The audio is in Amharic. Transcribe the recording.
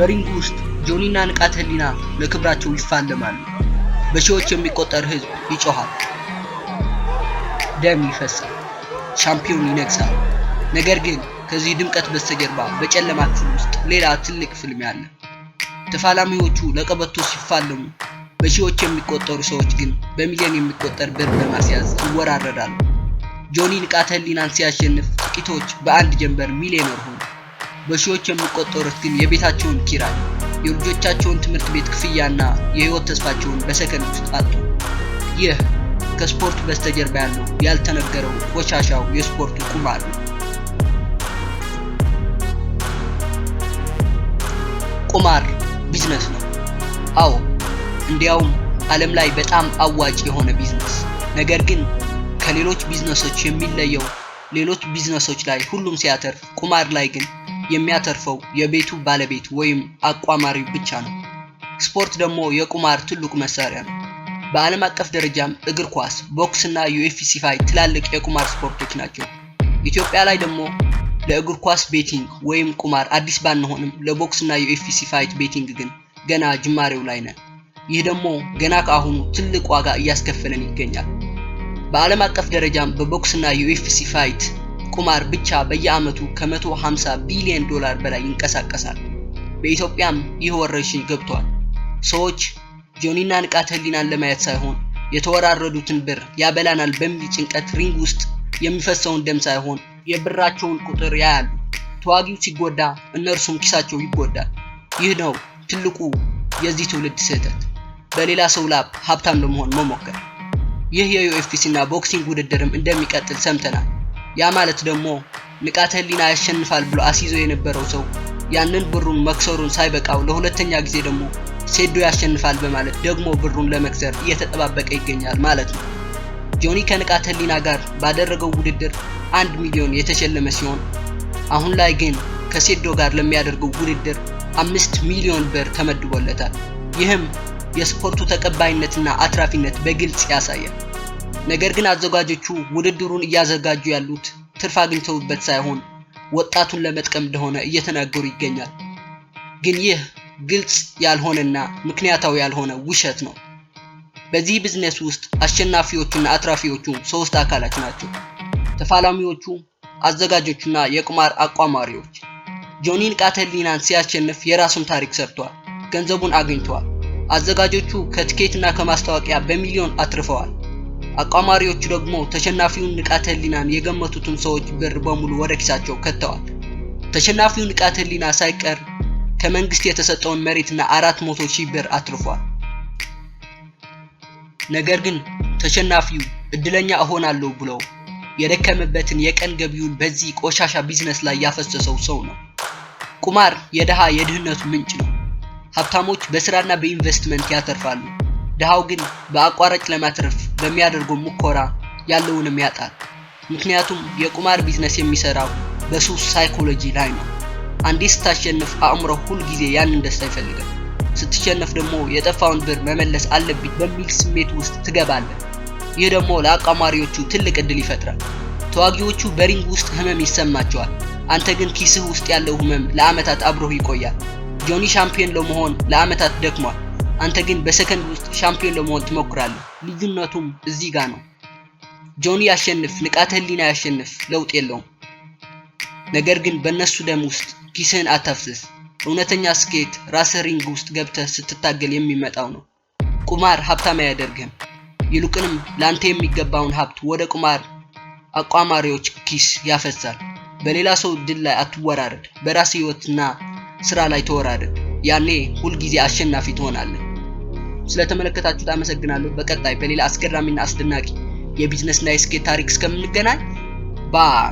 በሪንግ ውስጥ ጆኒና ንቃተ ህሊና ለክብራቸው ይፋለማሉ። በሺዎች የሚቆጠር ህዝብ ይጮሃል፣ ደም ይፈሳል፣ ሻምፒዮን ይነግሳል። ነገር ግን ከዚህ ድምቀት በስተጀርባ በጨለማ ክፍል ውስጥ ሌላ ትልቅ ፍልሚያ አለ። ተፋላሚዎቹ ለቀበቶ ሲፋለሙ፣ በሺዎች የሚቆጠሩ ሰዎች ግን በሚሊዮን የሚቆጠር ብር በማስያዝ ይወራረዳሉ። ጆኒ ንቃተ ህሊናን ሲያሸንፍ ጥቂቶች በአንድ ጀንበር ሚሊዮነር ሆኑ። በሺዎች የሚቆጠሩት ግን የቤታቸውን ኪራይ፣ የልጆቻቸውን ትምህርት ቤት ክፍያና የህይወት ተስፋቸውን በሰከንድ ውስጥ አጡ። ይህ ከስፖርት በስተጀርባ ያለው ያልተነገረው ቆሻሻው የስፖርቱ ቁማር ነው። ቁማር ቢዝነስ ነው። አዎ፣ እንዲያውም ዓለም ላይ በጣም አዋጭ የሆነ ቢዝነስ። ነገር ግን ከሌሎች ቢዝነሶች የሚለየው ሌሎች ቢዝነሶች ላይ ሁሉም ሲያተርፍ፣ ቁማር ላይ ግን የሚያተርፈው የቤቱ ባለቤት ወይም አቋማሪው ብቻ ነው። ስፖርት ደግሞ የቁማር ትልቁ መሳሪያ ነው። በዓለም አቀፍ ደረጃም እግር ኳስ፣ ቦክስ እና ዩኤፍሲ ፋይት ትላልቅ የቁማር ስፖርቶች ናቸው። ኢትዮጵያ ላይ ደግሞ ለእግር ኳስ ቤቲንግ ወይም ቁማር አዲስ ባንሆንም ለቦክስ እና ዩኤፍሲ ፋይት ቤቲንግ ግን ገና ጅማሬው ላይ ነን። ይህ ደግሞ ገና ከአሁኑ ትልቅ ዋጋ እያስከፈለን ይገኛል። በዓለም አቀፍ ደረጃም በቦክስ እና ዩኤፍሲ ፋይት ቁማር ብቻ በየዓመቱ ከ150 ቢሊዮን ዶላር በላይ ይንቀሳቀሳል። በኢትዮጵያም ይህ ወረርሽኝ ገብቷል። ሰዎች ጆኒና ንቃተ ህሊናን ለማየት ሳይሆን የተወራረዱትን ብር ያበላናል በሚል ጭንቀት ሪንግ ውስጥ የሚፈሰውን ደም ሳይሆን የብራቸውን ቁጥር ያያሉ። ተዋጊው ሲጎዳ እነርሱም ኪሳቸው ይጎዳል። ይህ ነው ትልቁ የዚህ ትውልድ ስህተት፣ በሌላ ሰው ላብ ሀብታም ለመሆን መሞከር። ይህ የዩኤፍሲ እና ቦክሲንግ ውድድርም እንደሚቀጥል ሰምተናል። ያ ማለት ደግሞ ንቃተ ህሊና ያሸንፋል ብሎ አስይዞ የነበረው ሰው ያንን ብሩን መክሰሩን ሳይበቃው ለሁለተኛ ጊዜ ደግሞ ሴዶ ያሸንፋል በማለት ደግሞ ብሩን ለመክሰር እየተጠባበቀ ይገኛል ማለት ነው። ጆኒ ከንቃተ ህሊና ጋር ባደረገው ውድድር 1 ሚሊዮን የተሸለመ ሲሆን አሁን ላይ ግን ከሴዶ ጋር ለሚያደርገው ውድድር 5 ሚሊዮን ብር ተመድቦለታል። ይህም የስፖርቱ ተቀባይነትና አትራፊነት በግልጽ ያሳያል። ነገር ግን አዘጋጆቹ ውድድሩን እያዘጋጁ ያሉት ትርፍ አግኝተውበት ሳይሆን ወጣቱን ለመጥቀም እንደሆነ እየተናገሩ ይገኛል። ግን ይህ ግልጽ ያልሆነና ምክንያታዊ ያልሆነ ውሸት ነው። በዚህ ቢዝነስ ውስጥ አሸናፊዎቹና አትራፊዎቹ ሶስት አካላት ናቸው። ተፋላሚዎቹ፣ አዘጋጆቹና የቁማር አቋማሪዎች። ጆኒ ንቃተ ህሊናን ሲያሸንፍ የራሱን ታሪክ ሰርቷል፣ ገንዘቡን አግኝቷል። አዘጋጆቹ ከትኬትና ከማስታወቂያ በሚሊዮን አትርፈዋል። አቋማሪዎቹ ደግሞ ተሸናፊውን ንቃተ ህሊናን የገመቱትን ሰዎች ብር በሙሉ ወደ ኪሳቸው ከተዋል። ተሸናፊው ንቃተ ህሊና ሳይቀር ከመንግስት የተሰጠውን መሬትና 400,000 ብር አትርፏል። ነገር ግን ተሸናፊው እድለኛ እሆናለሁ ብሎ የደከመበትን የቀን ገቢውን በዚህ ቆሻሻ ቢዝነስ ላይ ያፈሰሰው ሰው ነው። ቁማር የደሃ የድህነቱ ምንጭ ነው። ሀብታሞች በስራና በኢንቨስትመንት ያተርፋሉ። ደሃው ግን በአቋራጭ ለማትረፍ በሚያደርገው ሙከራ ያለውንም ያጣል። ምክንያቱም የቁማር ቢዝነስ የሚሰራው በሱስ ሳይኮሎጂ ላይ ነው። አንዴ ስታሸንፍ አእምሮ ሁል ጊዜ ያንን ደስታ ይፈልጋል። ስትሸነፍ ደግሞ የጠፋውን ብር መመለስ አለብኝ በሚል ስሜት ውስጥ ትገባለህ። ይህ ደግሞ ለአቋማሪዎቹ ትልቅ እድል ይፈጥራል። ተዋጊዎቹ በሪንግ ውስጥ ህመም ይሰማቸዋል። አንተ ግን ኪስህ ውስጥ ያለው ህመም ለአመታት አብሮህ ይቆያል። ጆኒ ሻምፒዮን ለመሆን ለአመታት ደክሟል። አንተ ግን በሰከንድ ውስጥ ሻምፒዮን ለመሆን ትሞክራለህ። ልዩነቱም እዚህ ጋር ነው። ጆኒ ያሸንፍ፣ ንቃተ ህሊና ያሸንፍ፣ ለውጥ የለውም። ነገር ግን በእነሱ ደም ውስጥ ኪስህን አታፍስስ። እውነተኛ ስኬት ራስህ ሪንግ ውስጥ ገብተህ ስትታገል የሚመጣው ነው። ቁማር ሀብታም አያደርግህም። ይልቁንም ላንተ የሚገባውን ሀብት ወደ ቁማር አቋማሪዎች ኪስ ያፈሳል። በሌላ ሰው ድል ላይ አትወራረድ። በራስህ ህይወትና ስራ ላይ ተወራረድ። ያኔ ሁልጊዜ አሸናፊ ትሆናለህ። ስለተመለከታችሁት አመሰግናለሁ። በቀጣይ በሌላ አስገራሚና አስደናቂ የቢዝነስና የስኬት ታሪክ እስከምንገናኝ ባይ